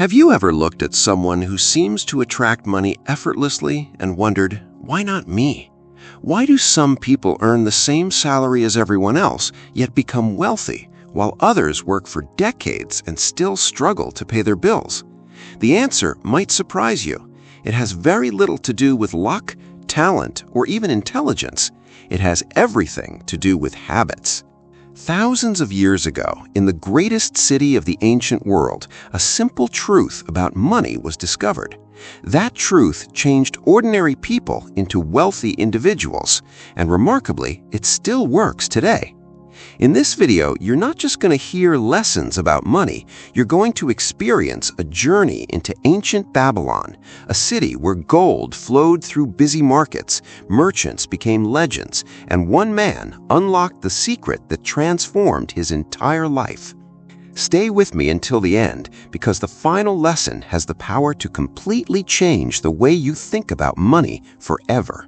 Have you ever looked at someone who seems to attract money effortlessly and wondered, why not me? Why do some people earn the same salary as everyone else, yet become wealthy, while others work for decades and still struggle to pay their bills? The answer might surprise you. It has very little to do with luck, talent, or even intelligence. It has everything to do with habits. Thousands of years ago, in the greatest city of the ancient world, a simple truth about money was discovered. That truth changed ordinary people into wealthy individuals, and remarkably, it still works today. In this video, you're not just going to hear lessons about money, you're going to experience a journey into ancient Babylon, a city where gold flowed through busy markets, merchants became legends, and one man unlocked the secret that transformed his entire life. Stay with me until the end, because the final lesson has the power to completely change the way you think about money forever.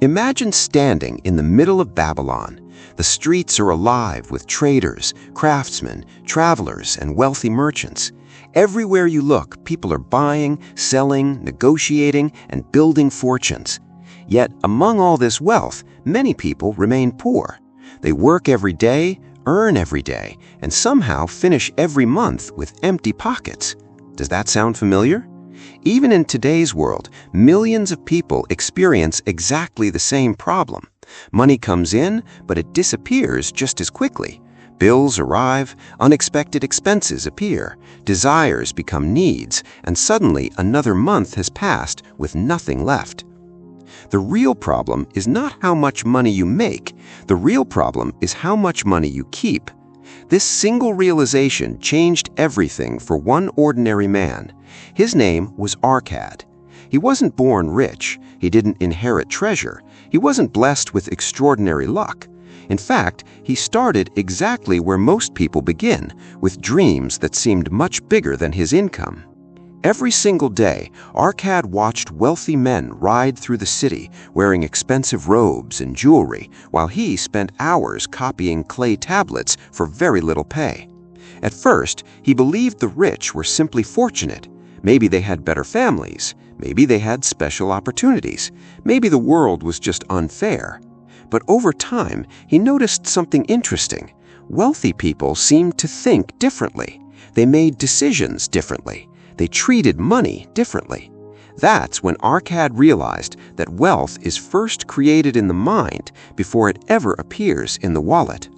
Imagine standing in the middle of Babylon. The streets are alive with traders, craftsmen, travelers, and wealthy merchants. Everywhere you look, people are buying, selling, negotiating, and building fortunes. Yet, among all this wealth, many people remain poor. They work every day, earn every day, and somehow finish every month with empty pockets. Does that sound familiar? Even in today's world, millions of people experience exactly the same problem. Money comes in, but it disappears just as quickly. Bills arrive, unexpected expenses appear, desires become needs, and suddenly another month has passed with nothing left. The real problem is not how much money you make. The real problem is how much money you keep. This single realization changed everything for one ordinary man. His name was Arcad. He wasn't born rich. He didn't inherit treasure. He wasn't blessed with extraordinary luck. In fact, he started exactly where most people begin, with dreams that seemed much bigger than his income. Every single day, Arcad watched wealthy men ride through the city wearing expensive robes and jewelry, while he spent hours copying clay tablets for very little pay. At first, he believed the rich were simply fortunate. Maybe they had better families. Maybe they had special opportunities. Maybe the world was just unfair. But over time, he noticed something interesting. Wealthy people seemed to think differently. They made decisions differently. They treated money differently. That's when Arcad realized that wealth is first created in the mind before it ever appears in the wallet.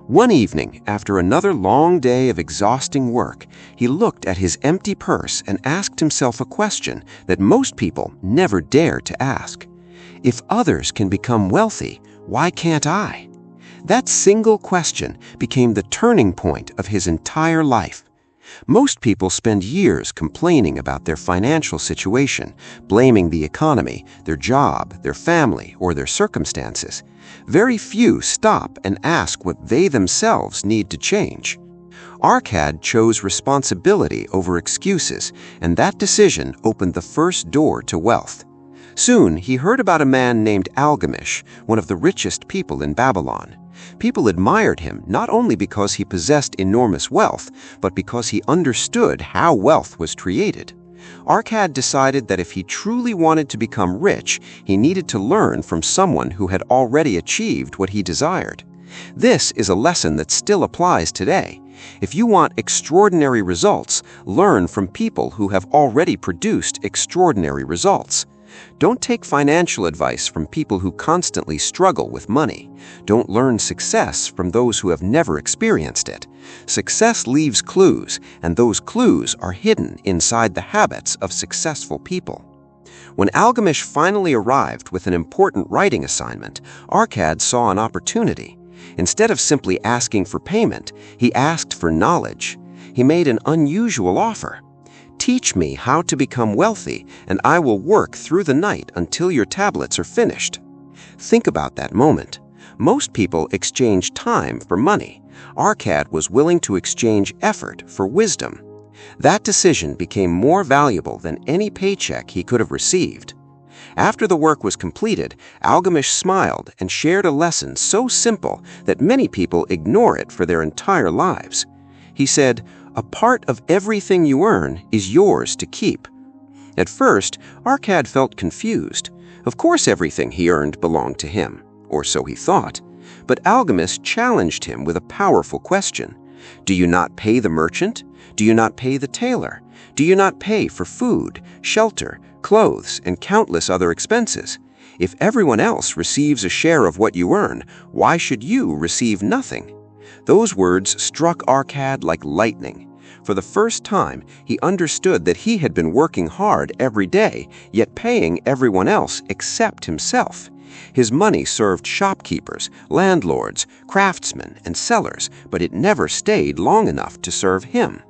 One evening, after another long day of exhausting work, he looked at his empty purse and asked himself a question that most people never dare to ask. If others can become wealthy, why can't I? That single question became the turning point of his entire life. Most people spend years complaining about their financial situation, blaming the economy, their job, their family, or their circumstances. Very few stop and ask what they themselves need to change. Arcad chose responsibility over excuses, and that decision opened the first door to wealth. Soon, he heard about a man named Algamish, one of the richest people in Babylon. People admired him not only because he possessed enormous wealth, but because he understood how wealth was created. Arcad decided that if he truly wanted to become rich, he needed to learn from someone who had already achieved what he desired. This is a lesson that still applies today. If you want extraordinary results, learn from people who have already produced extraordinary results. Don't take financial advice from people who constantly struggle with money. Don't learn success from those who have never experienced it. Success leaves clues, and those clues are hidden inside the habits of successful people. When Algamish finally arrived with an important writing assignment, Arcad saw an opportunity. Instead of simply asking for payment, he asked for knowledge. He made an unusual offer. Teach me how to become wealthy, and I will work through the night until your tablets are finished. Think about that moment. Most people exchange time for money. Arcad was willing to exchange effort for wisdom. That decision became more valuable than any paycheck he could have received. After the work was completed, Algamish smiled and shared a lesson so simple that many people ignore it for their entire lives. He said, A part of everything you earn is yours to keep. At first, Arcad felt confused. Of course everything he earned belonged to him, or so he thought. But Alchemist challenged him with a powerful question. Do you not pay the merchant? Do you not pay the tailor? Do you not pay for food, shelter, clothes, and countless other expenses? If everyone else receives a share of what you earn, why should you receive nothing? Those words struck Arcad like lightning. For the first time, he understood that he had been working hard every day, yet paying everyone else except himself. His money served shopkeepers, landlords, craftsmen, and sellers, but it never stayed long enough to serve him.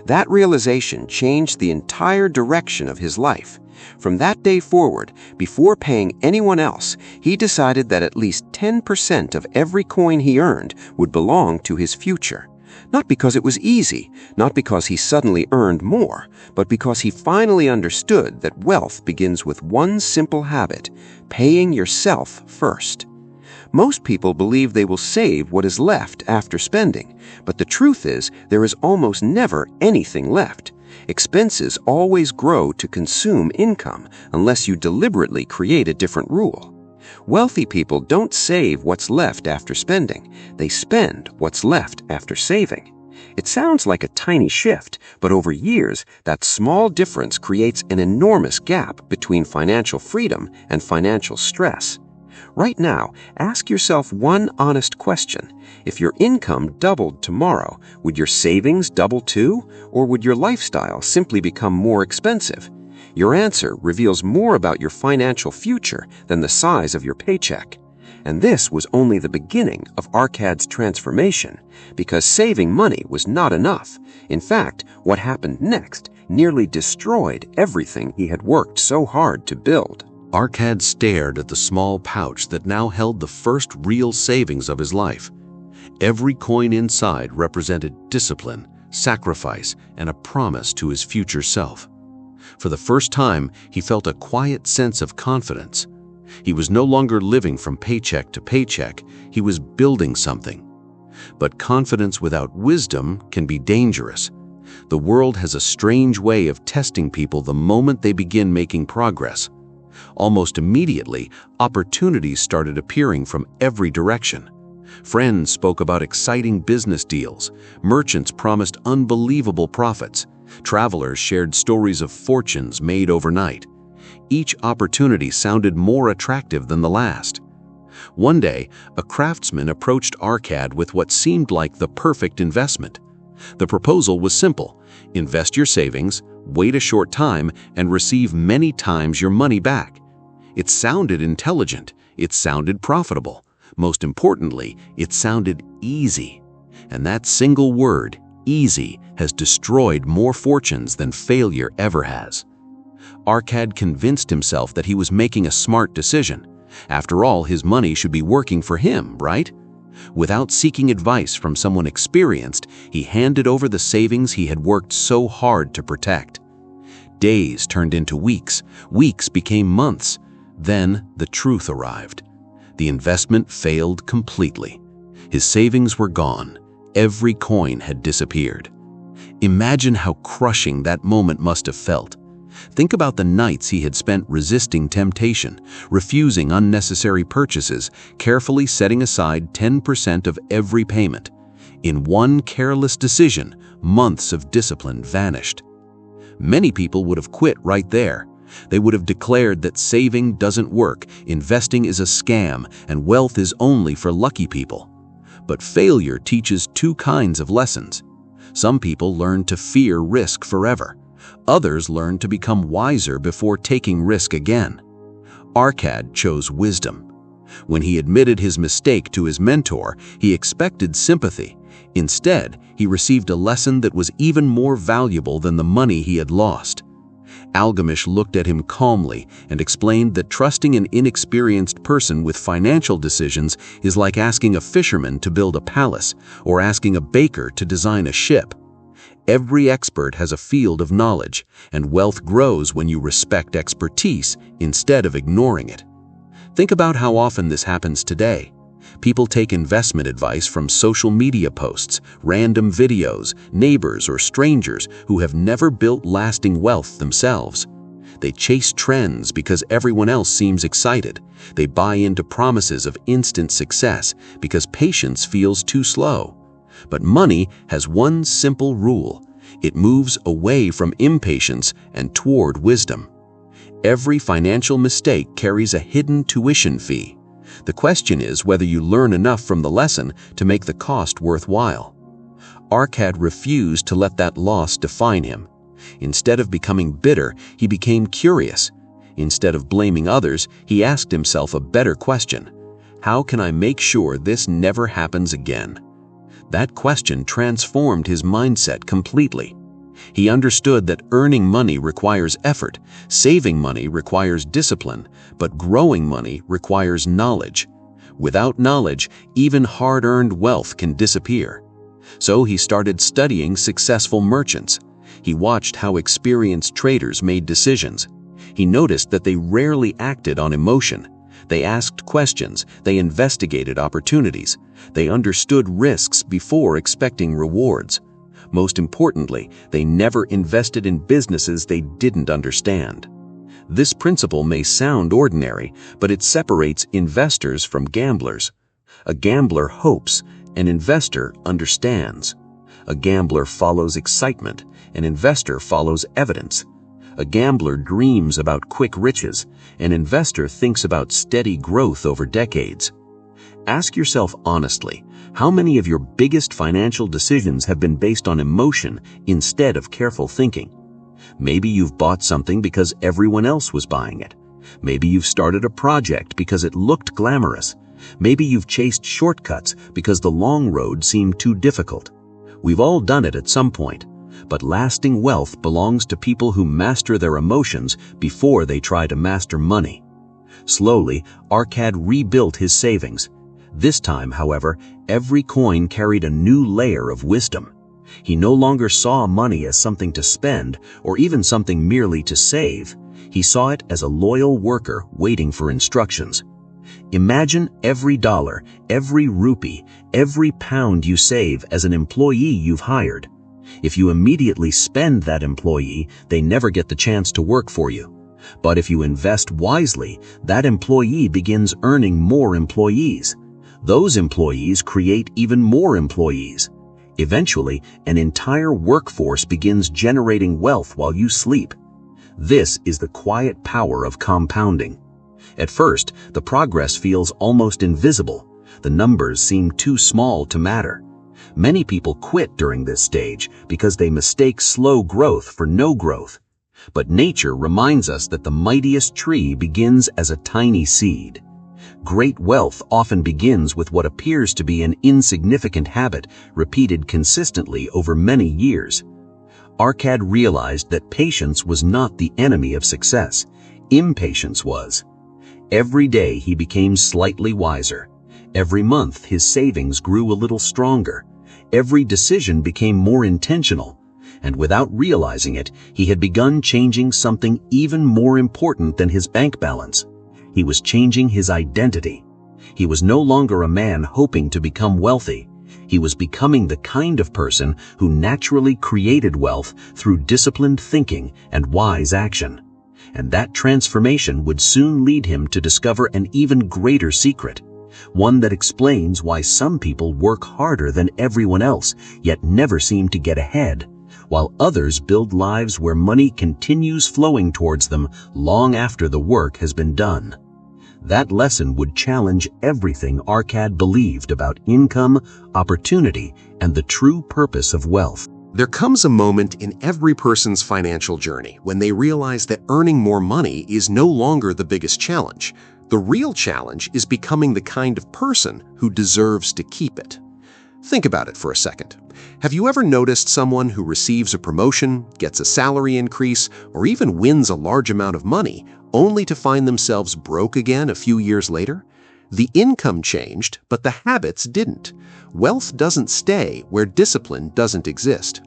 That realization changed the entire direction of his life. From that day forward, before paying anyone else, he decided that at least 10% of every coin he earned would belong to his future. Not because it was easy, not because he suddenly earned more, but because he finally understood that wealth begins with one simple habit: paying yourself first. Most people believe they will save what is left after spending, but the truth is there is almost never anything left. Expenses always grow to consume income unless you deliberately create a different rule. Wealthy people don't save what's left after spending. They spend what's left after saving. It sounds like a tiny shift, but over years, that small difference creates an enormous gap between financial freedom and financial stress. Right now, ask yourself one honest question. If your income doubled tomorrow, would your savings double too, or would your lifestyle simply become more expensive? Your answer reveals more about your financial future than the size of your paycheck. And this was only the beginning of Arcad's transformation, because saving money was not enough. In fact, what happened next nearly destroyed everything he had worked so hard to build. Arcad stared at the small pouch that now held the first real savings of his life. Every coin inside represented discipline, sacrifice, and a promise to his future self. For the first time, he felt a quiet sense of confidence. He was no longer living from paycheck to paycheck. He was building something. But confidence without wisdom can be dangerous. The world has a strange way of testing people the moment they begin making progress. Almost immediately, opportunities started appearing from every direction. Friends spoke about exciting business deals. Merchants promised unbelievable profits. Travelers shared stories of fortunes made overnight. Each opportunity sounded more attractive than the last. One day, a craftsman approached Arcad with what seemed like the perfect investment. The proposal was simple: invest your savings, wait a short time, and receive many times your money back. It sounded intelligent. It sounded profitable. Most importantly, it sounded easy. And that single word, easy, has destroyed more fortunes than failure ever has. Arcad convinced himself that he was making a smart decision. After all, his money should be working for him, right? Without seeking advice from someone experienced, he handed over the savings he had worked so hard to protect. Days turned into weeks. Weeks became months. Then the truth arrived. The investment failed completely. His savings were gone. Every coin had disappeared. Imagine how crushing that moment must have felt. Think about the nights he had spent resisting temptation, refusing unnecessary purchases, carefully setting aside 10% of every payment. In one careless decision, months of discipline vanished. Many people would have quit right there. They would have declared that saving doesn't work, investing is a scam, and wealth is only for lucky people. But failure teaches two kinds of lessons. Some people learn to fear risk forever. Others learn to become wiser before taking risk again. Arcad chose wisdom. When he admitted his mistake to his mentor, he expected sympathy. Instead, he received a lesson that was even more valuable than the money he had lost. Alchemist looked at him calmly and explained that trusting an inexperienced person with financial decisions is like asking a fisherman to build a palace or asking a baker to design a ship. Every expert has a field of knowledge, and wealth grows when you respect expertise instead of ignoring it. Think about how often this happens today. People take investment advice from social media posts, random videos, neighbors, or strangers who have never built lasting wealth themselves. They chase trends because everyone else seems excited. They buy into promises of instant success because patience feels too slow. But money has one simple rule. It moves away from impatience and toward wisdom. Every financial mistake carries a hidden tuition fee. The question is whether you learn enough from the lesson to make the cost worthwhile. Arcad refused to let that loss define him. Instead of becoming bitter, he became curious. Instead of blaming others, he asked himself a better question. How can I make sure this never happens again? That question transformed his mindset completely. He understood that earning money requires effort, saving money requires discipline, but growing money requires knowledge. Without knowledge, even hard-earned wealth can disappear. So he started studying successful merchants. He watched how experienced traders made decisions. He noticed that they rarely acted on emotion. They asked questions, they investigated opportunities, they understood risks before expecting rewards. Most importantly, they never invested in businesses they didn't understand. This principle may sound ordinary, but it separates investors from gamblers. A gambler hopes, an investor understands. A gambler follows excitement, an investor follows evidence. A gambler dreams about quick riches, an investor thinks about steady growth over decades. Ask yourself honestly, how many of your biggest financial decisions have been based on emotion instead of careful thinking? Maybe you've bought something because everyone else was buying it. Maybe you've started a project because it looked glamorous. Maybe you've chased shortcuts because the long road seemed too difficult. We've all done it at some point, but lasting wealth belongs to people who master their emotions before they try to master money. Slowly, Arcad rebuilt his savings. This time, however, every coin carried a new layer of wisdom. He no longer saw money as something to spend or even something merely to save. He saw it as a loyal worker waiting for instructions. Imagine every dollar, every rupee, every pound you save as an employee you've hired. If you immediately spend that employee, they never get the chance to work for you. But if you invest wisely, that employee begins earning more employees. Those employees create even more employees. Eventually, an entire workforce begins generating wealth while you sleep. This is the quiet power of compounding. At first, the progress feels almost invisible. The numbers seem too small to matter. Many people quit during this stage because they mistake slow growth for no growth. But nature reminds us that the mightiest tree begins as a tiny seed. Great wealth often begins with what appears to be an insignificant habit repeated consistently over many years. Arcad realized that patience was not the enemy of success. Impatience was. Every day he became slightly wiser. Every month his savings grew a little stronger. Every decision became more intentional. And without realizing it, he had begun changing something even more important than his bank balance. He was changing his identity. He was no longer a man hoping to become wealthy. He was becoming the kind of person who naturally created wealth through disciplined thinking and wise action. And that transformation would soon lead him to discover an even greater secret, one that explains why some people work harder than everyone else, yet never seem to get ahead, while others build lives where money continues flowing towards them long after the work has been done. That lesson would challenge everything Arcad believed about income, opportunity, and the true purpose of wealth. There comes a moment in every person's financial journey when they realize that earning more money is no longer the biggest challenge. The real challenge is becoming the kind of person who deserves to keep it. Think about it for a second. Have you ever noticed someone who receives a promotion, gets a salary increase, or even wins a large amount of money, only to find themselves broke again a few years later? The income changed, but the habits didn't. Wealth doesn't stay where discipline doesn't exist.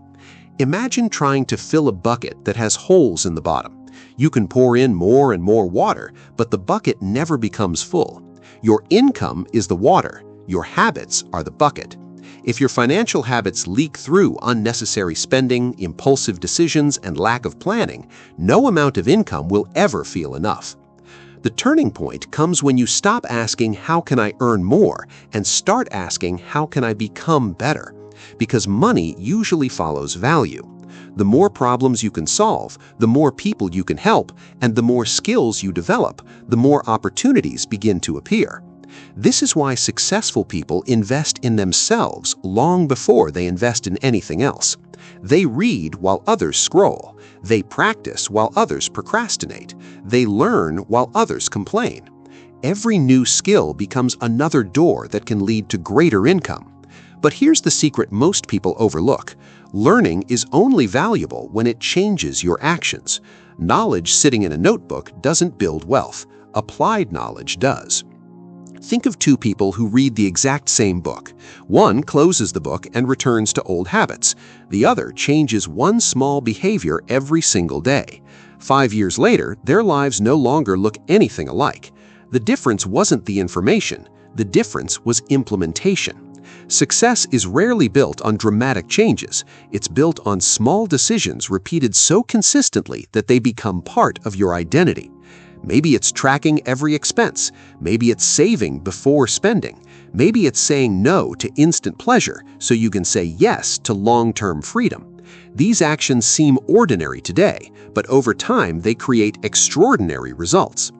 Imagine trying to fill a bucket that has holes in the bottom. You can pour in more and more water, but the bucket never becomes full. Your income is the water. Your habits are the bucket. If your financial habits leak through unnecessary spending, impulsive decisions, and lack of planning, no amount of income will ever feel enough. The turning point comes when you stop asking, "How can I earn more?" and start asking, "How can I become better?" Because money usually follows value. The more problems you can solve, the more people you can help, and the more skills you develop, the more opportunities begin to appear. This is why successful people invest in themselves long before they invest in anything else. They read while others scroll. They practice while others procrastinate. They learn while others complain. Every new skill becomes another door that can lead to greater income. But here's the secret most people overlook. Learning is only valuable when it changes your actions. Knowledge sitting in a notebook doesn't build wealth. Applied knowledge does. Think of two people who read the exact same book. One closes the book and returns to old habits. The other changes one small behavior every single day. 5 years later, their lives no longer look anything alike. The difference wasn't the information. The difference was implementation. Success is rarely built on dramatic changes. It's built on small decisions repeated so consistently that they become part of your identity. Maybe it's tracking every expense. Maybe it's saving before spending. Maybe it's saying no to instant pleasure so you can say yes to long-term freedom. These actions seem ordinary today, but over time they create extraordinary results.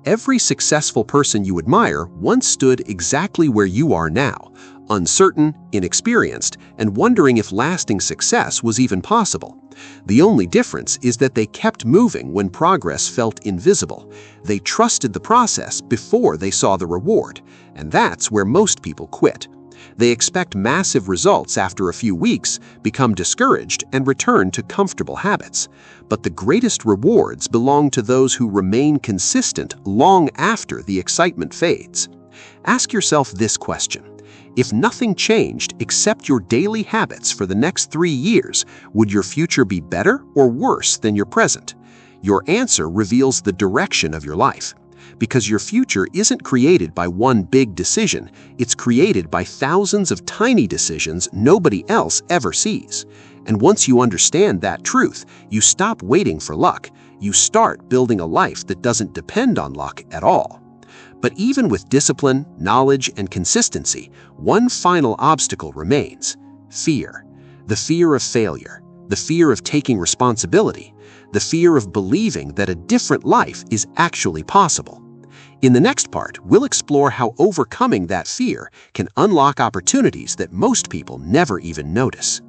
Every successful person you admire once stood exactly where you are now, uncertain, inexperienced, and wondering if lasting success was even possible. The only difference is that they kept moving when progress felt invisible. They trusted the process before they saw the reward, and that's where most people quit. They expect massive results after a few weeks, become discouraged, and return to comfortable habits. But the greatest rewards belong to those who remain consistent long after the excitement fades. Ask yourself this question. If nothing changed except your daily habits for the next 3 years, would your future be better or worse than your present? Your answer reveals the direction of your life. Because your future isn't created by one big decision, it's created by thousands of tiny decisions nobody else ever sees. And once you understand that truth, you stop waiting for luck. You start building a life that doesn't depend on luck at all. But even with discipline, knowledge, and consistency, one final obstacle remains: fear. The fear of failure, the fear of taking responsibility, the fear of believing that a different life is actually possible. In the next part, we'll explore how overcoming that fear can unlock opportunities that most people never even notice.